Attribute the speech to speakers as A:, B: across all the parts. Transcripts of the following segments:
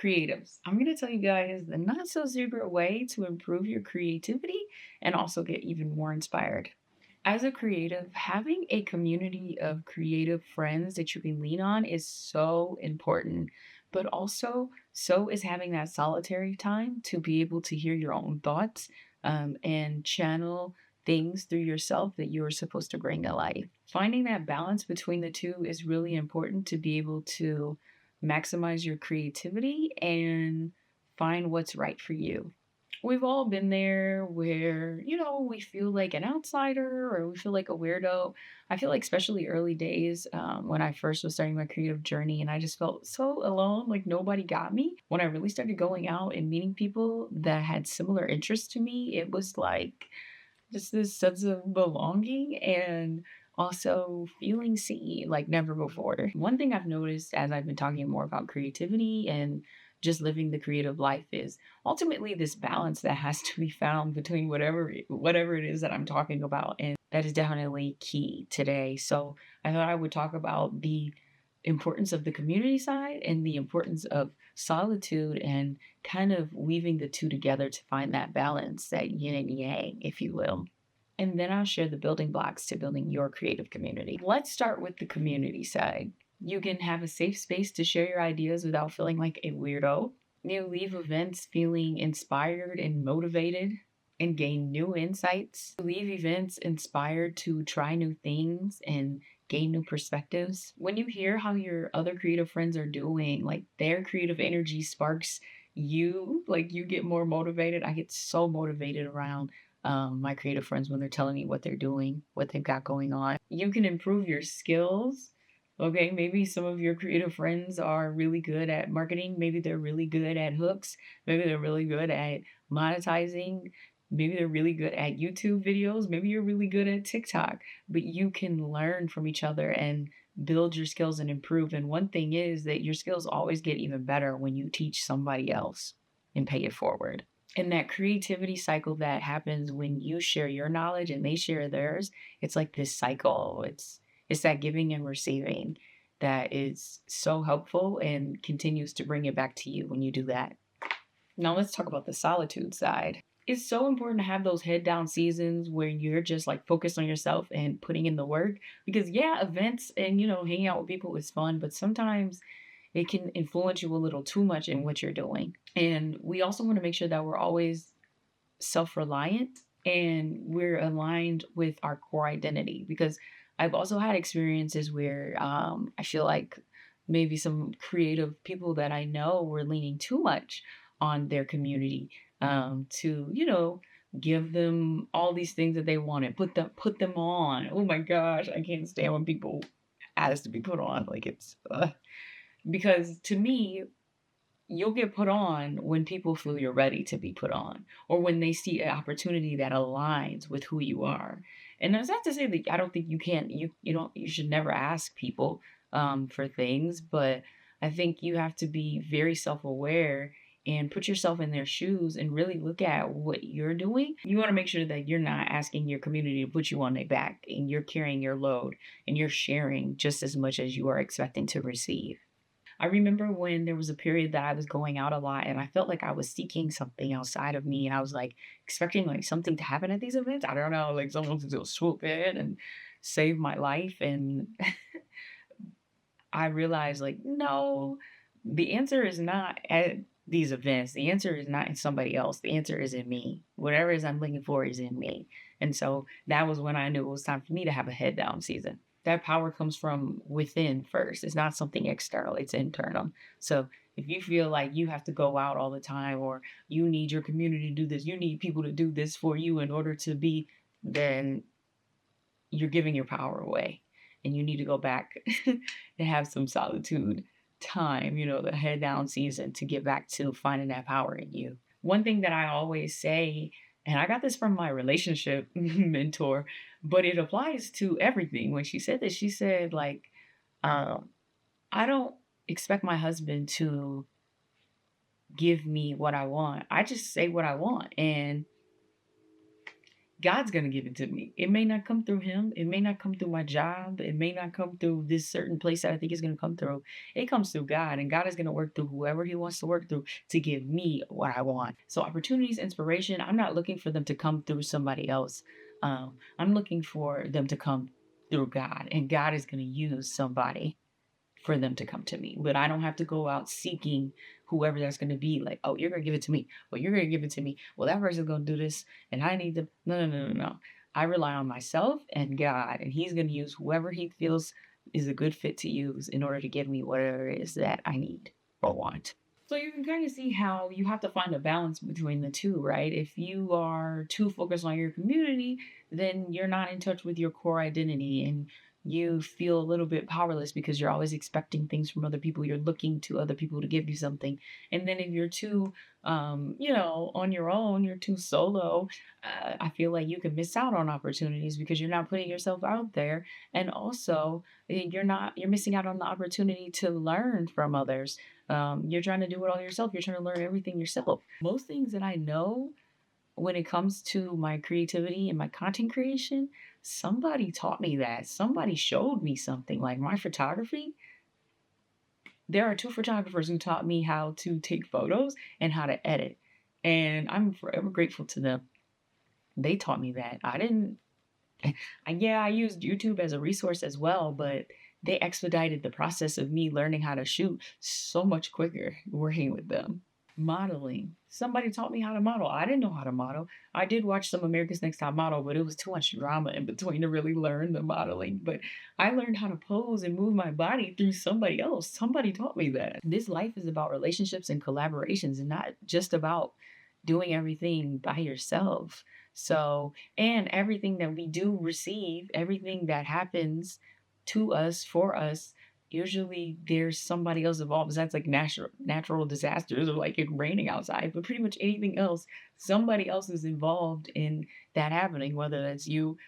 A: Creatives. I'm going to tell you guys the not so secret way to improve your creativity and also get even more inspired. As a creative, having a community of creative friends that you can lean on is so important. But also, so is having that solitary time to be able to hear your own thoughts and channel things through yourself that you are supposed to bring to life. Finding that balance between the two is really important to be able to maximize your creativity and find what's right for you. We've all been there where, we feel like an outsider or we feel like a weirdo. I feel like, especially early days when I first was starting my creative journey, and I just felt so alone, like nobody got me. When I really started going out and meeting people that had similar interests to me, it was like just this sense of belonging and also feeling seen like never before. One thing I've noticed as I've been talking more about creativity and just living the creative life is ultimately this balance that has to be found between whatever it is that I'm talking about, and that is definitely key today. So I thought I would talk about the importance of the community side and the importance of solitude and kind of weaving the two together to find that balance, that yin and yang, if you will. And then I'll share the building blocks to building your creative community. Let's start with the community side. You can have a safe space to share your ideas without feeling like a weirdo. You leave events feeling inspired and motivated and gain new insights. Leave events inspired to try new things and gain new perspectives. When you hear how your other creative friends are doing, like their creative energy sparks you, like you get more motivated. I get so motivated around my creative friends when they're telling me what they're doing, what they've got going on. You can improve your skills. Okay, maybe some of your creative friends are really good at marketing. Maybe they're really good at hooks. Maybe they're really good at monetizing. Maybe they're really good at YouTube videos. Maybe you're really good at TikTok, but you can learn from each other and build your skills and improve. And one thing is that your skills always get even better when you teach somebody else and pay it forward. And that creativity cycle that happens when you share your knowledge and they share theirs, it's like this cycle. It's that giving and receiving that is so helpful and continues to bring it back to you when you do that. Now let's talk about the solitude side. It's so important to have those head down seasons where you're just like focused on yourself and putting in the work, because yeah, events and hanging out with people is fun, but sometimes it can influence you a little too much in what you're doing. And we also want to make sure that we're always self-reliant and we're aligned with our core identity, because I've also had experiences where I feel like maybe some creative people that I know were leaning too much on their community to give them all these things that they wanted, put them on. Oh my gosh, I can't stand when people ask to be put on. Like it's because to me, you'll get put on when people feel you're ready to be put on, or when they see an opportunity that aligns with who you are. And that's not to say that I don't think you can't, you should never ask people for things, but I think you have to be very self-aware and put yourself in their shoes and really look at what you're doing. You want to make sure that you're not asking your community to put you on their back, and you're carrying your load and you're sharing just as much as you are expecting to receive. I remember when there was a period that I was going out a lot and I felt like I was seeking something outside of me, and I was like expecting like something to happen at these events. I don't know, like someone to swoop in and save my life. And I realized like, no, the answer is not at these events. The answer is not in somebody else. The answer is in me. Whatever it is I'm looking for is in me. And so that was when I knew it was time for me to have a head down season. That power comes from within first. It's not something external, it's internal. So if you feel like you have to go out all the time, or you need your community to do this, you need people to do this for you in order to be, then you're giving your power away. And you need to go back and have some solitude time, the head down season, to get back to finding that power in you. One thing that I always say, and I got this from my relationship mentor, but it applies to everything. When she said this, she said, like, I don't expect my husband to give me what I want. I just say what I want. And God's going to give it to me. It may not come through him. It may not come through my job. It may not come through this certain place that I think is going to come through. It comes through God, and God is going to work through whoever he wants to work through to give me what I want. So opportunities, inspiration, I'm not looking for them to come through somebody else. I'm looking for them to come through God, and God is going to use somebody for them to come to me. But I don't have to go out seeking whoever that's going to be like, oh, you're going to give it to me. Well, you're going to give it to me. Well, that person's going to do this and I need to. No, no, no, no, no. I rely on myself and God, and he's going to use whoever he feels is a good fit to use in order to give me whatever it is that I need or want. So you can kind of see how you have to find a balance between the two, right? If you are too focused on your community, then you're not in touch with your core identity and you feel a little bit powerless because you're always expecting things from other people. You're looking to other people to give you something. And then if you're too, on your own, you're too solo, I feel like you can miss out on opportunities because you're not putting yourself out there. And also, you're missing out on the opportunity to learn from others. You're trying to do it all yourself. You're trying to learn everything yourself. Most things that I know when it comes to my creativity and my content creation, somebody taught me that. Somebody showed me something like my photography. There are two photographers who taught me how to take photos and how to edit. And I'm forever grateful to them. They taught me that. I didn't, yeah, I used YouTube as a resource as well, but they expedited the process of me learning how to shoot so much quicker working with them. Modeling. Somebody taught me how to model. I didn't know how to model. I did watch some America's Next Top Model, but it was too much drama in between to really learn the modeling. But I learned how to pose and move my body through somebody else. Somebody taught me that. This life is about relationships and collaborations and not just about doing everything by yourself. So, and everything that we do receive, everything that happens to us, for us, usually there's somebody else involved. That's like natural disasters or like it raining outside, but pretty much anything else, somebody else is involved in that happening, whether that's you,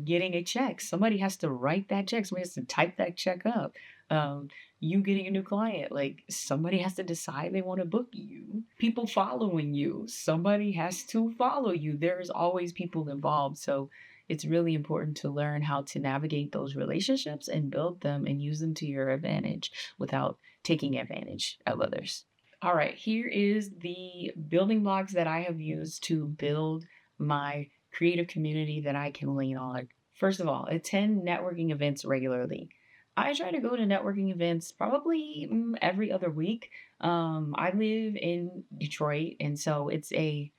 A: getting a check. Somebody has to write that check. Somebody has to type that check up. Um, you getting a new client, like somebody has to decide they want to book you. People following you, somebody has to follow you. There's always people involved. So it's really important to learn how to navigate those relationships and build them and use them to your advantage without taking advantage of others. All right, here is the building blocks that I have used to build my creative community that I can lean on. First of all, attend networking events regularly. I try to go to networking events probably every other week. I live in Detroit, and so it's a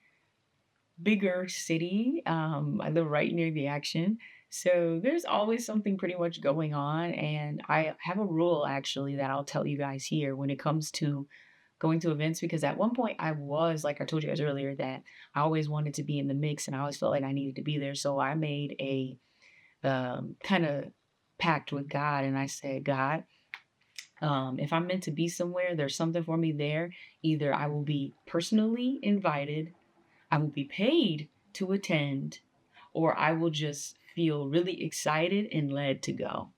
A: bigger city. I live right near the action. So there's always something pretty much going on. And I have a rule actually that I'll tell you guys here when it comes to going to events, because at one point I was, like I told you guys earlier, that I always wanted to be in the mix and I always felt like I needed to be there. So I made a kind of pact with God and I said, God, if I'm meant to be somewhere, there's something for me there. Either I will be personally invited, I will be paid to attend, or I will just feel really excited and led to go.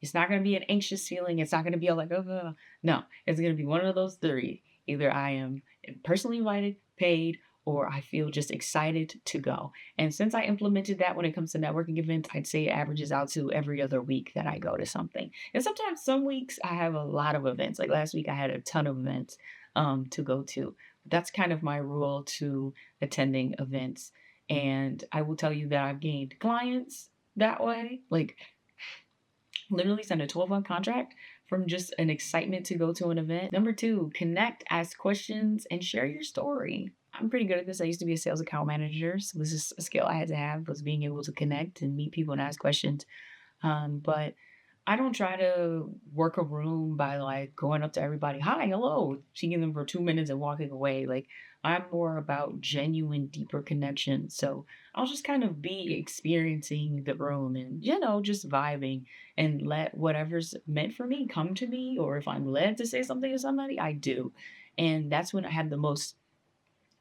A: It's not going to be an anxious feeling. It's not going to be all like, oh, no, it's going to be one of those three. Either I am personally invited, paid, or I feel just excited to go. And since I implemented that when it comes to networking events, I'd say it averages out to every other week that I go to something. And sometimes some weeks I have a lot of events. Like last week I had a ton of events to go to. That's kind of my rule to attending events. And I will tell you that I've gained clients that way. Like literally signed a 12-month contract from just an excitement to go to an event. Number two, connect, ask questions, and share your story. I'm pretty good at this. I used to be a sales account manager, so this is a skill I had to have, was being able to connect and meet people and ask questions. But I don't try to work a room by like going up to everybody, hi, hello, seeing them for 2 minutes and walking away. Like I'm more about genuine, deeper connection. So I'll just kind of be experiencing the room and, just vibing and let whatever's meant for me come to me. Or if I'm led to say something to somebody, I do. And that's when I had the most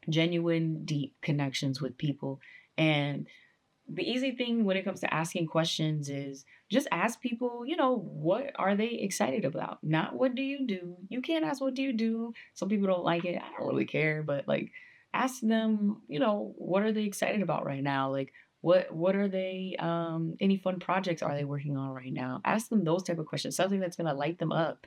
A: genuine, deep connections with people. And the easy thing when it comes to asking questions is just ask people, what are they excited about? Not what do you do? You can't ask what do you do. Some people don't like it. I don't really care, but like Ask them, what are they excited about right now? Like what are they any fun projects are they working on right now? Ask them those type of questions, something that's gonna light them up.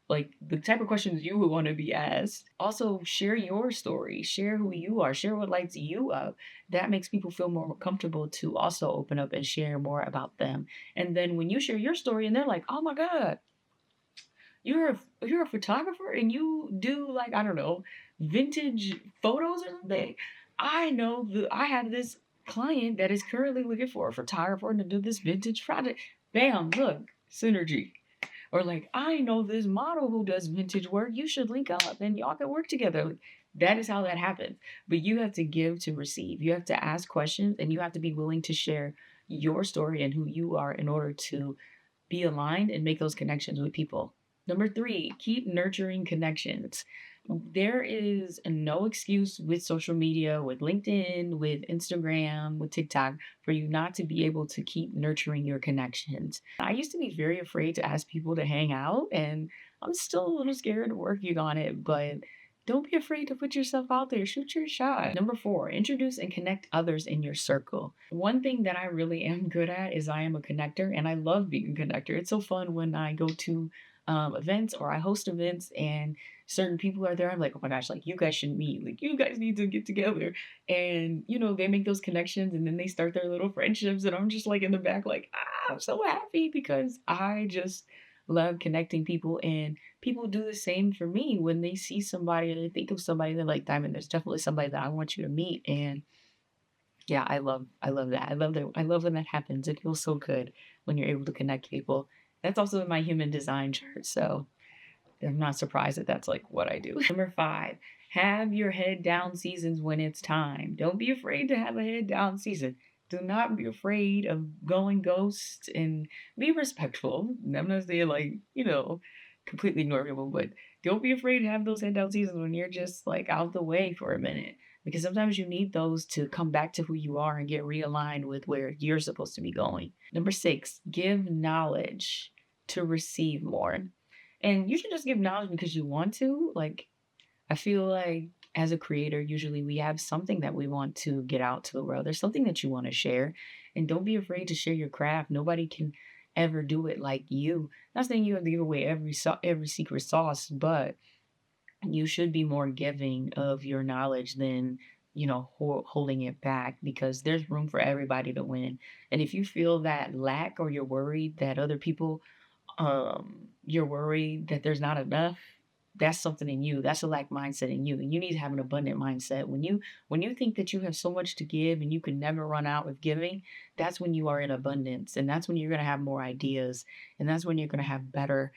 A: Like the type of questions you would want to be asked. Also, share your story, share who you are, share what lights you up. That makes people feel more comfortable to also open up and share more about them. And then when you share your story and they're like, oh my God, you're a photographer and you do like, I don't know, vintage photos or something. I have this client that is currently looking for a photographer to do this vintage project. Bam, look, synergy. Or like, I know this model who does vintage work. You should link up and y'all can work together. Like, that is how that happens. But you have to give to receive. You have to ask questions and you have to be willing to share your story and who you are in order to be aligned and make those connections with people. Number three, keep nurturing connections. There is no excuse with social media, with LinkedIn, with Instagram, with TikTok, for you not to be able to keep nurturing your connections. I used to be very afraid to ask people to hang out, and I'm still a little scared working on it, but don't be afraid to put yourself out there. Shoot your shot. Number four, introduce and connect others in your circle. One thing that I really am good at is I am a connector, and I love being a connector. It's so fun when I go to events or I host events and certain people are there. I'm like, oh my gosh, like you guys should meet. Like you guys need to get together. And they make those connections and then they start their little friendships. And I'm just like in the back, like, I'm so happy because I just love connecting people, and people do the same for me when they see somebody or they think of somebody. They're like, Diamond, there's definitely somebody that I want you to meet. And yeah, I love that. I love when that happens. It feels so good when you're able to connect people. That's also in my human design chart. So I'm not surprised that that's like what I do. Number five, have your head down seasons when it's time. Don't be afraid to have a head down season. Do not be afraid of going ghost and be respectful. I'm not saying like, completely ignore people, but don't be afraid to have those head down seasons when you're just like out the way for a minute. Because sometimes you need those to come back to who you are and get realigned with where you're supposed to be going. Number six, give knowledge to receive more. And you should just give knowledge because you want to. Like, I feel like as a creator, usually we have something that we want to get out to the world. There's something that you want to share. And don't be afraid to share your craft. Nobody can ever do it like you. Not saying you have to give away every secret sauce, but you should be more giving of your knowledge than holding it back, because there's room for everybody to win. And if you feel that lack or you're worried that other people you're worried that there's not enough, that's something in you. That's a lack mindset in you. And you need to have an abundant mindset. When you think that you have so much to give and you can never run out with giving, that's when you are in abundance. And that's when you're gonna have more ideas. And that's when you're gonna have better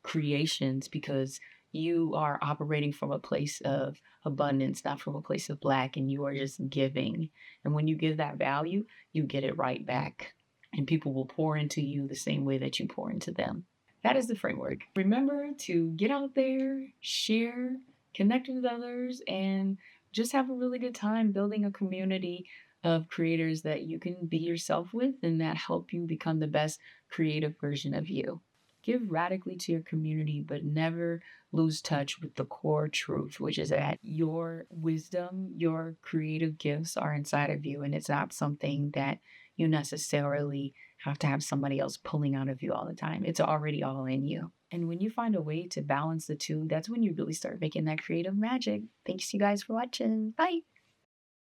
A: creations, because you are operating from a place of abundance, not from a place of lack, and you are just giving. And when you give that value, you get it right back. And people will pour into you the same way that you pour into them. That is the framework. Remember to get out there, share, connect with others, and just have a really good time building a community of creators that you can be yourself with and that help you become the best creative version of you. Give radically to your community, but never lose touch with the core truth, which is that your wisdom, your creative gifts are inside of you, and it's not something that you necessarily have to have somebody else pulling out of you all the time. It's already all in you. And when you find a way to balance the two, that's when you really start making that creative magic. Thanks you guys for watching. Bye.